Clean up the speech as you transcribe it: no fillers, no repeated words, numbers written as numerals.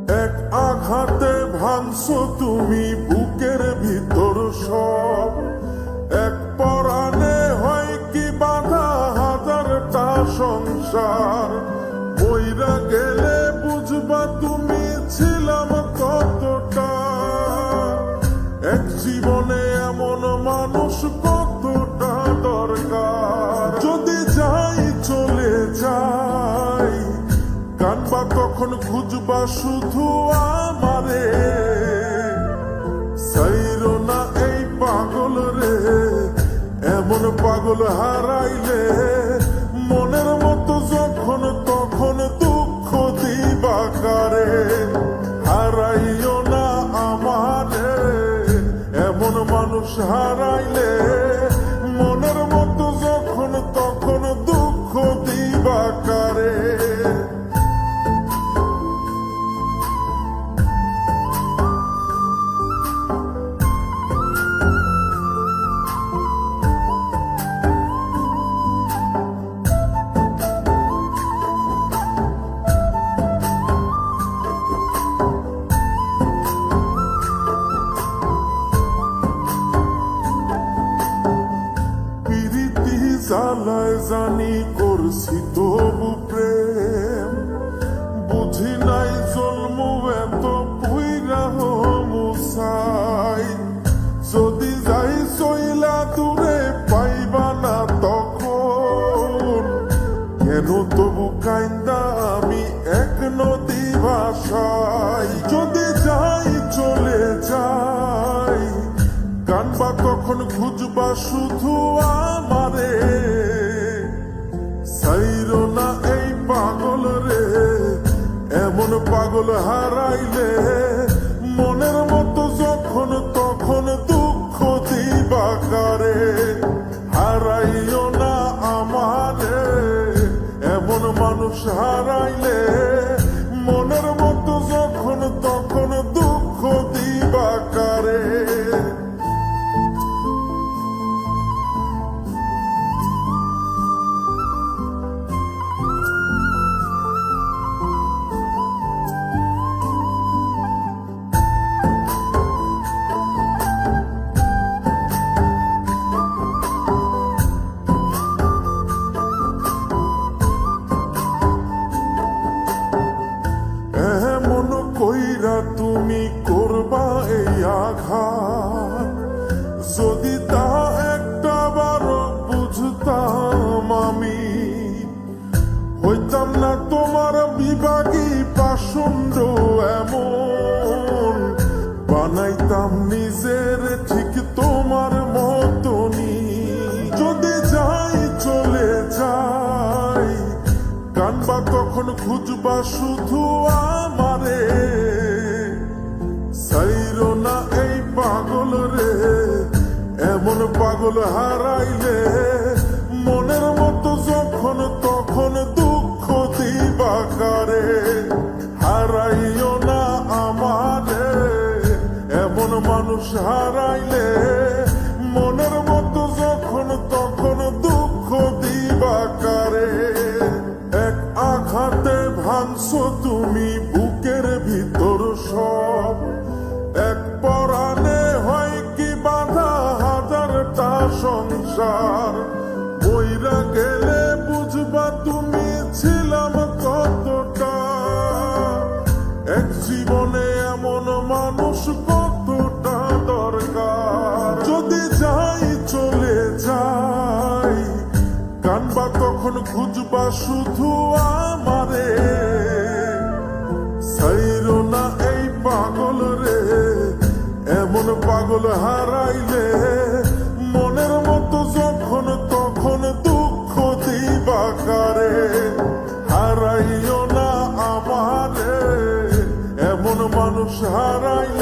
এক আঘাতে ভাঙছো তুমি বুকের ভিতর সব, এক পরাণে হয় কি বাধা হাজারটা সংসার। বইরা গেলে বুঝবা তুমি ছিলাম কতটা, এক জীবনে এমন মানুষ কতটা দরকার। যদি যাই চলে যাই কানবা কখন খুঁজবা শুধু আমারে, সাইরো না এই পাগল রে, এমন পাগল হারাইলে মনের মতো যখন তখন দুঃখ দিবা কারে। হারাইও না আমারে, এমন মানুষ হারাইলে মনের মতো যখন তখন দুঃখ দিবা কারে। জ্বালায় জানি করছি তবু প্রেম, বুঝি নাই জন্ম এত পুইরা মুসাই। যদি যাই চইলা দূরে পাইবা না তখন, কেন তবু কাইন্দা আমি এক নদী ভাষায়। যদি যাই চলে যাই কানবা কখন খুঁজবা শুধু আমারে, সাইরো না এই পাগল রে, এমন পাগল হারাইলে মনের মতো যখন তখন দুঃখ দিবা কারে। হারাইও না আমারে, এমন মানুষ হারাইলে মনের মতো যখন তখন দুঃখ দিবা কারে। কইরা তুমি করবা এই আঘাত, যদি তা একটা বার বুঝতাম আমি, হইতাম না তোমার বিভাগী পাষণ্ড এমন, বানাইতাম নিজের ঠিক তোমার মতনই। যদি যাই চলে যাই কানবা তখন খুঁজবা শুধু আমারে, সাইরো না এই পাগল রে, এমন পাগল হারাইলে মনের মতো যখন তখন দুঃখ দিবা কারে। হারাইও না আমারে, এমন মানুষ হারাইলে মনের মতো যখন তখন দুঃখ দিবা কারে। এক আঘাতে ভাঙছো তুমি বুকের ভিতর সব, এক পরাণে হয় কি বাধা হাজারটা সংসার। বইরা গেলে বুঝবা তুমি ছিলাম কতটা, এক জীবনে এমন মানুষ কতটা দরকার। যদি যাই চলে যাই কানবা তখন খুঁজবা শুধু আমারে, সাইরো না এই পাগল রে, এমন পাগল হারাইলে মনের মতো যখন তখন দুঃখ দিবা কারে। হারাইও না আমারে, এমন মানুষ হারাইলে